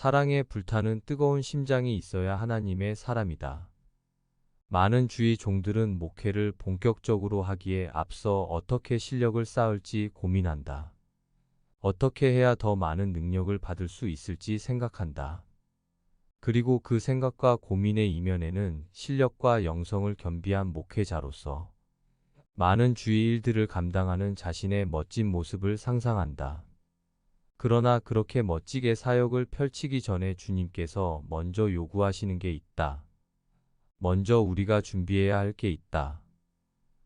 사랑에 불타는 뜨거운 심장이 있어야 하나님의 사람이다. 많은 주의 종들은 목회를 본격적으로 하기에 앞서 어떻게 실력을 쌓을지 고민한다. 어떻게 해야 더 많은 능력을 받을 수 있을지 생각한다. 그리고 그 생각과 고민의 이면에는 실력과 영성을 겸비한 목회자로서 많은 주의 일들을 감당하는 자신의 멋진 모습을 상상한다. 그러나 그렇게 멋지게 사역을 펼치기 전에 주님께서 먼저 요구하시는 게 있다. 먼저 우리가 준비해야 할 게 있다.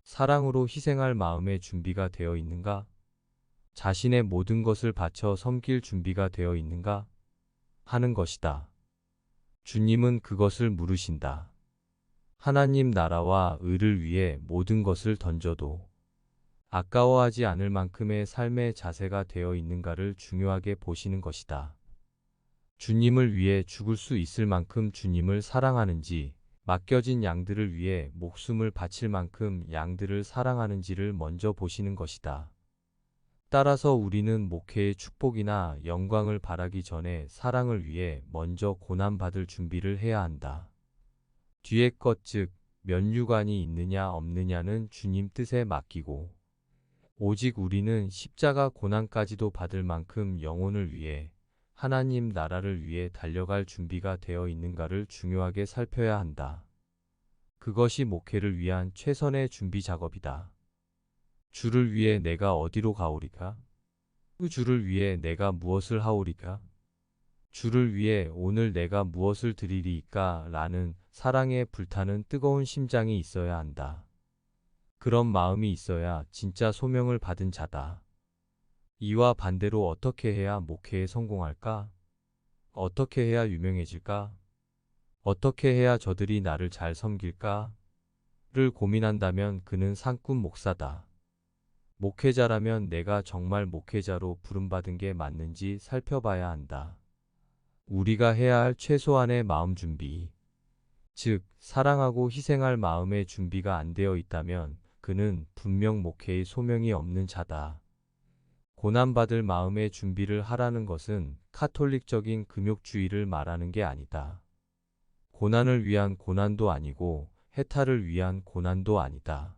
사랑으로 희생할 마음의 준비가 되어 있는가? 자신의 모든 것을 바쳐 섬길 준비가 되어 있는가? 하는 것이다. 주님은 그것을 물으신다. 하나님 나라와 의를 위해 모든 것을 던져도 아까워하지 않을 만큼의 삶의 자세가 되어 있는가를 중요하게 보시는 것이다. 주님을 위해 죽을 수 있을 만큼 주님을 사랑하는지, 맡겨진 양들을 위해 목숨을 바칠 만큼 양들을 사랑하는지를 먼저 보시는 것이다. 따라서 우리는 목회의 축복이나 영광을 바라기 전에 사랑을 위해 먼저 고난받을 준비를 해야 한다. 뒤의 것 즉 면류관이 있느냐 없느냐는 주님 뜻에 맡기고 오직 우리는 십자가 고난까지도 받을 만큼 영혼을 위해 하나님 나라를 위해 달려갈 준비가 되어 있는가를 중요하게 살펴야 한다. 그것이 목회를 위한 최선의 준비 작업이다. 주를 위해 내가 어디로 가오리까? 그 주를 위해 내가 무엇을 하오리까? 주를 위해 오늘 내가 무엇을 드리리까? 라는 사랑에 불타는 뜨거운 심장이 있어야 한다. 그런 마음이 있어야 진짜 소명을 받은 자다. 이와 반대로 어떻게 해야 목회에 성공할까? 어떻게 해야 유명해질까? 어떻게 해야 저들이 나를 잘 섬길까? 를 고민한다면 그는 상꾼 목사다. 목회자라면 내가 정말 목회자로 부름받은 게 맞는지 살펴봐야 한다. 우리가 해야 할 최소한의 마음 준비, 즉 사랑하고 희생할 마음의 준비가 안 되어 있다면 그는 분명 목회의 소명이 없는 자다. 고난받을 마음의 준비를 하라는 것은 카톨릭적인 금욕주의를 말하는 게 아니다. 고난을 위한 고난도 아니고 해탈을 위한 고난도 아니다.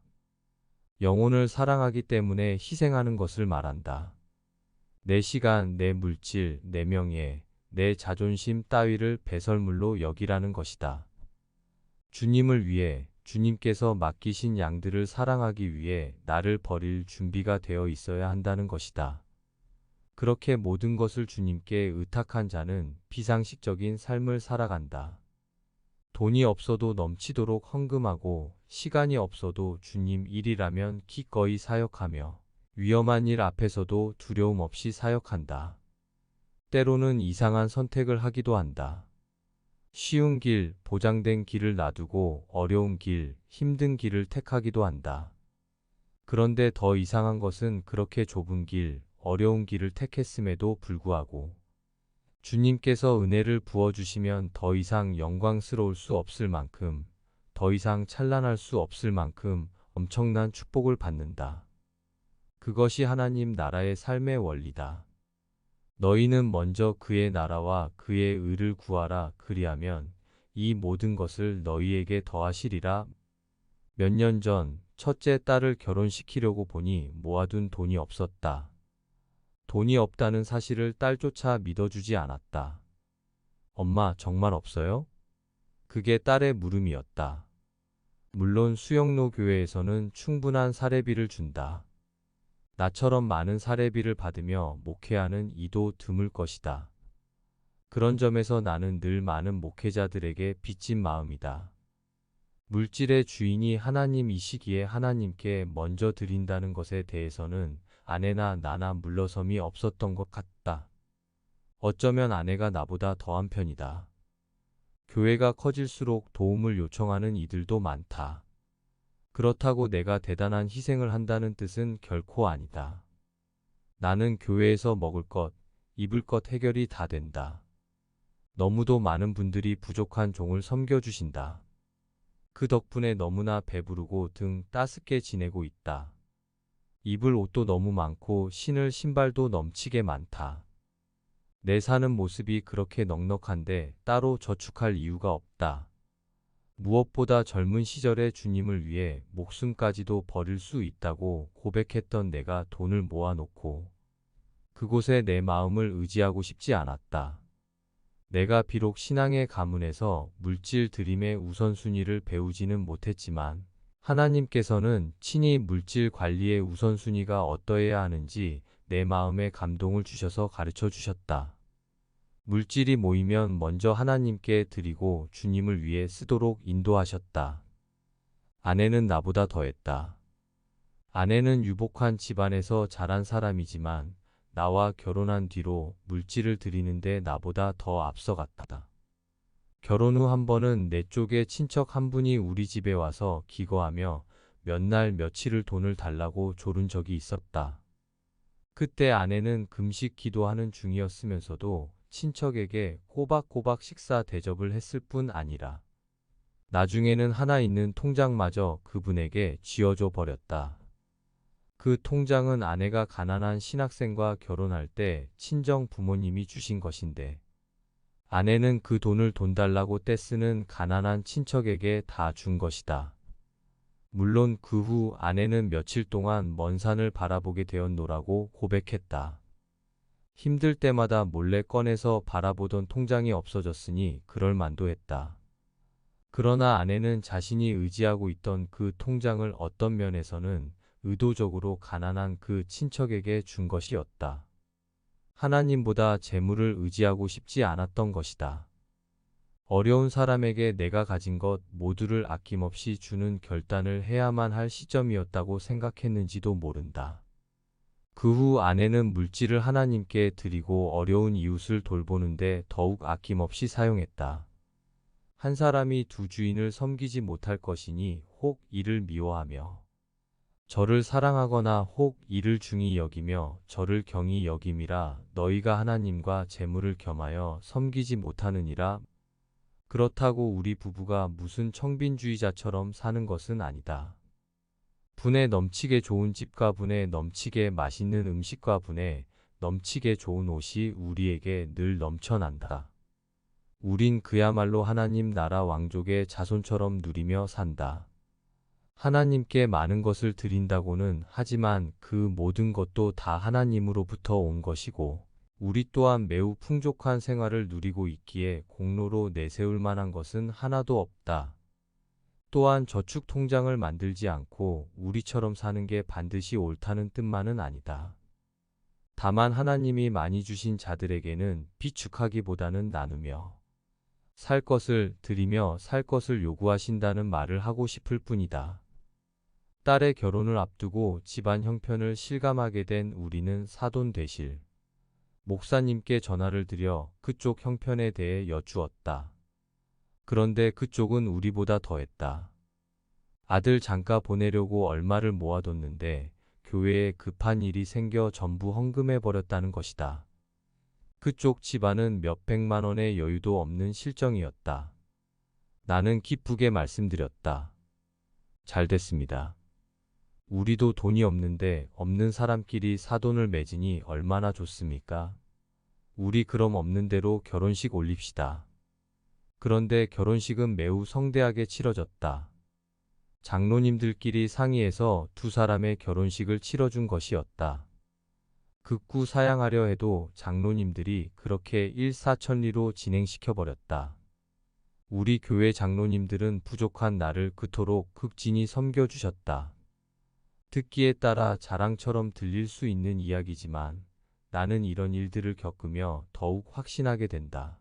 영혼을 사랑하기 때문에 희생하는 것을 말한다. 내 시간, 내 물질, 내 명예, 내 자존심 따위를 배설물로 여기라는 것이다. 주님을 위해 주님께서 맡기신 양들을 사랑하기 위해 나를 버릴 준비가 되어 있어야 한다는 것이다. 그렇게 모든 것을 주님께 의탁한 자는 비상식적인 삶을 살아간다. 돈이 없어도 넘치도록 헌금하고 시간이 없어도 주님 일이라면 기꺼이 사역하며 위험한 일 앞에서도 두려움 없이 사역한다. 때로는 이상한 선택을 하기도 한다. 쉬운 길, 보장된 길을 놔두고 어려운 길, 힘든 길을 택하기도 한다. 그런데 더 이상한 것은 그렇게 좁은 길, 어려운 길을 택했음에도 불구하고 주님께서 은혜를 부어주시면 더 이상 영광스러울 수 없을 만큼, 더 이상 찬란할 수 없을 만큼 엄청난 축복을 받는다. 그것이 하나님 나라의 삶의 원리다. 너희는 먼저 그의 나라와 그의 의를 구하라. 그리하면 이 모든 것을 너희에게 더하시리라. 몇 년 전 첫째 딸을 결혼시키려고 보니 모아둔 돈이 없었다. 돈이 없다는 사실을 딸조차 믿어주지 않았다. 엄마, 정말 없어요? 그게 딸의 물음이었다. 물론 수영로 교회에서는 충분한 사례비를 준다. 나처럼 많은 사례비를 받으며 목회하는 이도 드물 것이다. 그런 점에서 나는 늘 많은 목회자들에게 빚진 마음이다. 물질의 주인이 하나님이시기에 하나님께 먼저 드린다는 것에 대해서는 아내나 나나 물러섬이 없었던 것 같다. 어쩌면 아내가 나보다 더한 편이다. 교회가 커질수록 도움을 요청하는 이들도 많다. 그렇다고 내가 대단한 희생을 한다는 뜻은 결코 아니다. 나는 교회에서 먹을 것, 입을 것 해결이 다 된다. 너무도 많은 분들이 부족한 종을 섬겨주신다. 그 덕분에 너무나 배부르고 등 따숩게 지내고 있다. 입을 옷도 너무 많고 신을 신발도 넘치게 많다. 내 사는 모습이 그렇게 넉넉한데 따로 저축할 이유가 없다. 무엇보다 젊은 시절에 주님을 위해 목숨까지도 버릴 수 있다고 고백했던 내가 돈을 모아놓고 그곳에 내 마음을 의지하고 싶지 않았다. 내가 비록 신앙의 가문에서 물질 드림의 우선순위를 배우지는 못했지만 하나님께서는 친히 물질 관리의 우선순위가 어떠해야 하는지 내 마음에 감동을 주셔서 가르쳐 주셨다. 물질이 모이면 먼저 하나님께 드리고 주님을 위해 쓰도록 인도하셨다. 아내는 나보다 더했다. 아내는 유복한 집안에서 자란 사람이지만 나와 결혼한 뒤로 물질을 드리는데 나보다 더 앞서갔다. 결혼 후 한 번은 내 쪽에 친척 한 분이 우리 집에 와서 기거하며 몇 날 며칠을 돈을 달라고 조른 적이 있었다. 그때 아내는 금식 기도하는 중이었으면서도 친척에게 꼬박꼬박 식사 대접을 했을 뿐 아니라 나중에는 하나 있는 통장마저 그분에게 쥐어줘 버렸다. 그 통장은 아내가 가난한 신학생과 결혼할 때 친정 부모님이 주신 것인데 아내는 그 돈을 돈 달라고 떼쓰는 가난한 친척에게 다 준 것이다. 물론 그 후 아내는 며칠 동안 먼 산을 바라보게 되었노라고 고백했다. 힘들 때마다 몰래 꺼내서 바라보던 통장이 없어졌으니 그럴 만도 했다. 그러나 아내는 자신이 의지하고 있던 그 통장을 어떤 면에서는 의도적으로 가난한 그 친척에게 준 것이었다. 하나님보다 재물을 의지하고 싶지 않았던 것이다. 어려운 사람에게 내가 가진 것 모두를 아낌없이 주는 결단을 해야만 할 시점이었다고 생각했는지도 모른다. 그 후 아내는 물질을 하나님께 드리고 어려운 이웃을 돌보는데 더욱 아낌없이 사용했다. 한 사람이 두 주인을 섬기지 못할 것이니 혹 이를 미워하며 저를 사랑하거나 혹 이를 중히 여기며 저를 경히 여김이라 너희가 하나님과 재물을 겸하여 섬기지 못하느니라. 그렇다고 우리 부부가 무슨 청빈주의자처럼 사는 것은 아니다. 분에 넘치게 좋은 집과 분에 넘치게 맛있는 음식과 분에 넘치게 좋은 옷이 우리에게 늘 넘쳐난다. 우린 그야말로 하나님 나라 왕족의 자손처럼 누리며 산다. 하나님께 많은 것을 드린다고는 하지만 그 모든 것도 다 하나님으로부터 온 것이고 우리 또한 매우 풍족한 생활을 누리고 있기에 공로로 내세울 만한 것은 하나도 없다. 또한 저축 통장을 만들지 않고 우리처럼 사는 게 반드시 옳다는 뜻만은 아니다. 다만 하나님이 많이 주신 자들에게는 비축하기보다는 나누며 살 것을 드리며 살 것을 요구하신다는 말을 하고 싶을 뿐이다. 딸의 결혼을 앞두고 집안 형편을 실감하게 된 우리는 사돈 되실 목사님께 전화를 드려 그쪽 형편에 대해 여쭈었다. 그런데 그쪽은 우리보다 더했다. 아들 장가 보내려고 얼마를 모아뒀는데 교회에 급한 일이 생겨 전부 헌금해버렸다는 것이다. 그쪽 집안은 몇백만 원의 여유도 없는 실정이었다. 나는 기쁘게 말씀드렸다. 잘 됐습니다. 우리도 돈이 없는데 없는 사람끼리 사돈을 맺으니 얼마나 좋습니까? 우리 그럼 없는 대로 결혼식 올립시다. 그런데 결혼식은 매우 성대하게 치러졌다. 장로님들끼리 상의해서 두 사람의 결혼식을 치러준 것이었다. 극구 사양하려 해도 장로님들이 그렇게 일사천리로 진행시켜버렸다. 우리 교회 장로님들은 부족한 나를 그토록 극진히 섬겨주셨다. 듣기에 따라 자랑처럼 들릴 수 있는 이야기지만 나는 이런 일들을 겪으며 더욱 확신하게 된다.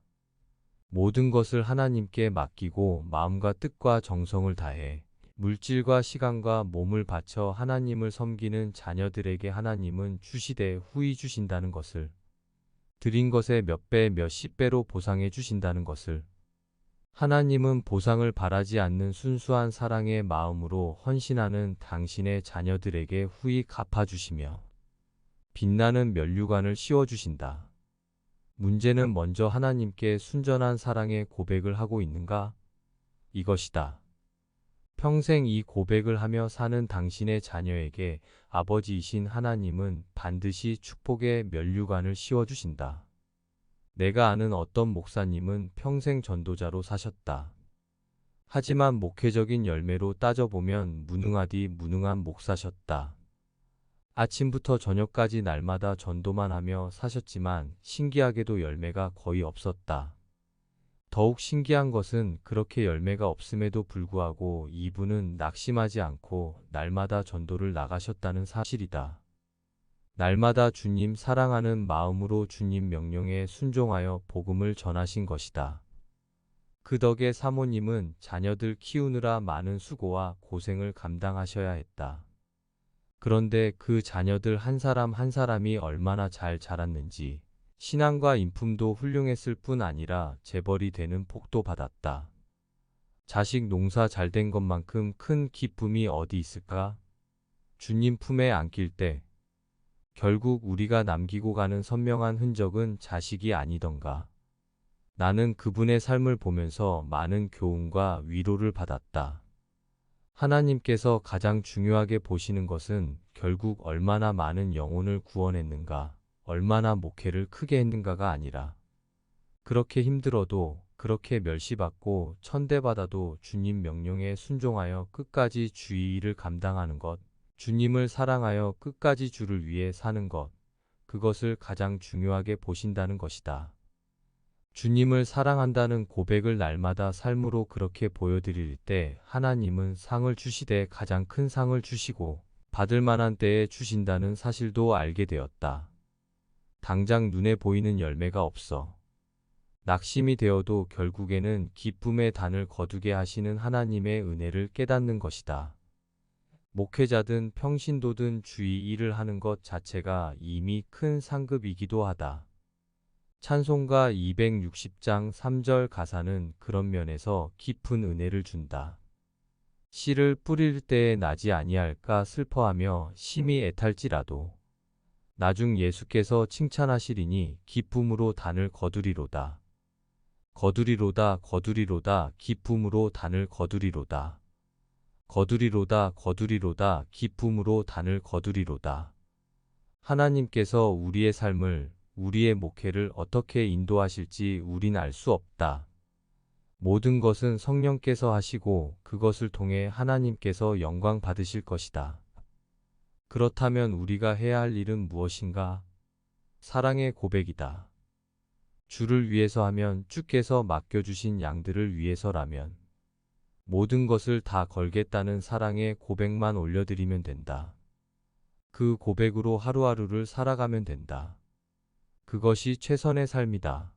모든 것을 하나님께 맡기고 마음과 뜻과 정성을 다해 물질과 시간과 몸을 바쳐 하나님을 섬기는 자녀들에게 하나님은 주시되 후히 주신다는 것을, 드린 것의 몇 배, 몇십 배로 보상해 주신다는 것을, 하나님은 보상을 바라지 않는 순수한 사랑의 마음으로 헌신하는 당신의 자녀들에게 후히 갚아주시며 빛나는 면류관을 씌워주신다. 문제는 먼저 하나님께 순전한 사랑의 고백을 하고 있는가? 이것이다. 평생 이 고백을 하며 사는 당신의 자녀에게 아버지이신 하나님은 반드시 축복의 면류관을 씌워주신다. 내가 아는 어떤 목사님은 평생 전도자로 사셨다. 하지만 목회적인 열매로 따져보면 무능하디 무능한 목사셨다. 아침부터 저녁까지 날마다 전도만 하며 사셨지만 신기하게도 열매가 거의 없었다. 더욱 신기한 것은 그렇게 열매가 없음에도 불구하고 이분은 낙심하지 않고 날마다 전도를 나가셨다는 사실이다. 날마다 주님 사랑하는 마음으로 주님 명령에 순종하여 복음을 전하신 것이다. 그 덕에 사모님은 자녀들 키우느라 많은 수고와 고생을 감당하셔야 했다. 그런데 그 자녀들 한 사람 한 사람이 얼마나 잘 자랐는지 신앙과 인품도 훌륭했을 뿐 아니라 재벌이 되는 복도 받았다. 자식 농사 잘 된 것만큼 큰 기쁨이 어디 있을까? 주님 품에 안길 때 결국 우리가 남기고 가는 선명한 흔적은 자식이 아니던가. 나는 그분의 삶을 보면서 많은 교훈과 위로를 받았다. 하나님께서 가장 중요하게 보시는 것은 결국 얼마나 많은 영혼을 구원했는가, 얼마나 목회를 크게 했는가가 아니라 그렇게 힘들어도 그렇게 멸시받고 천대받아도 주님 명령에 순종하여 끝까지 주의 일을 감당하는 것, 주님을 사랑하여 끝까지 주를 위해 사는 것, 그것을 가장 중요하게 보신다는 것이다. 주님을 사랑한다는 고백을 날마다 삶으로 그렇게 보여드릴 때 하나님은 상을 주시되 가장 큰 상을 주시고 받을 만한 때에 주신다는 사실도 알게 되었다. 당장 눈에 보이는 열매가 없어. 낙심이 되어도 결국에는 기쁨의 단을 거두게 하시는 하나님의 은혜를 깨닫는 것이다. 목회자든 평신도든 주의 일을 하는 것 자체가 이미 큰 상급이기도 하다. 찬송가 260장 3절 가사는 그런 면에서 깊은 은혜를 준다. 씨를 뿌릴 때에 나지 아니할까 슬퍼하며 심히 애탈지라도 나중 예수께서 칭찬하시리니 기쁨으로 단을 거두리로다. 거두리로다 거두리로다 기쁨으로 단을 거두리로다. 거두리로다 거두리로다 기쁨으로 단을 거두리로다. 하나님께서 우리의 삶을 우리의 목회를 어떻게 인도하실지 우린 알 수 없다. 모든 것은 성령께서 하시고 그것을 통해 하나님께서 영광 받으실 것이다. 그렇다면 우리가 해야 할 일은 무엇인가? 사랑의 고백이다. 주를 위해서 하면 주께서 맡겨주신 양들을 위해서라면 모든 것을 다 걸겠다는 사랑의 고백만 올려드리면 된다. 그 고백으로 하루하루를 살아가면 된다. 그것이 최선의 삶이다.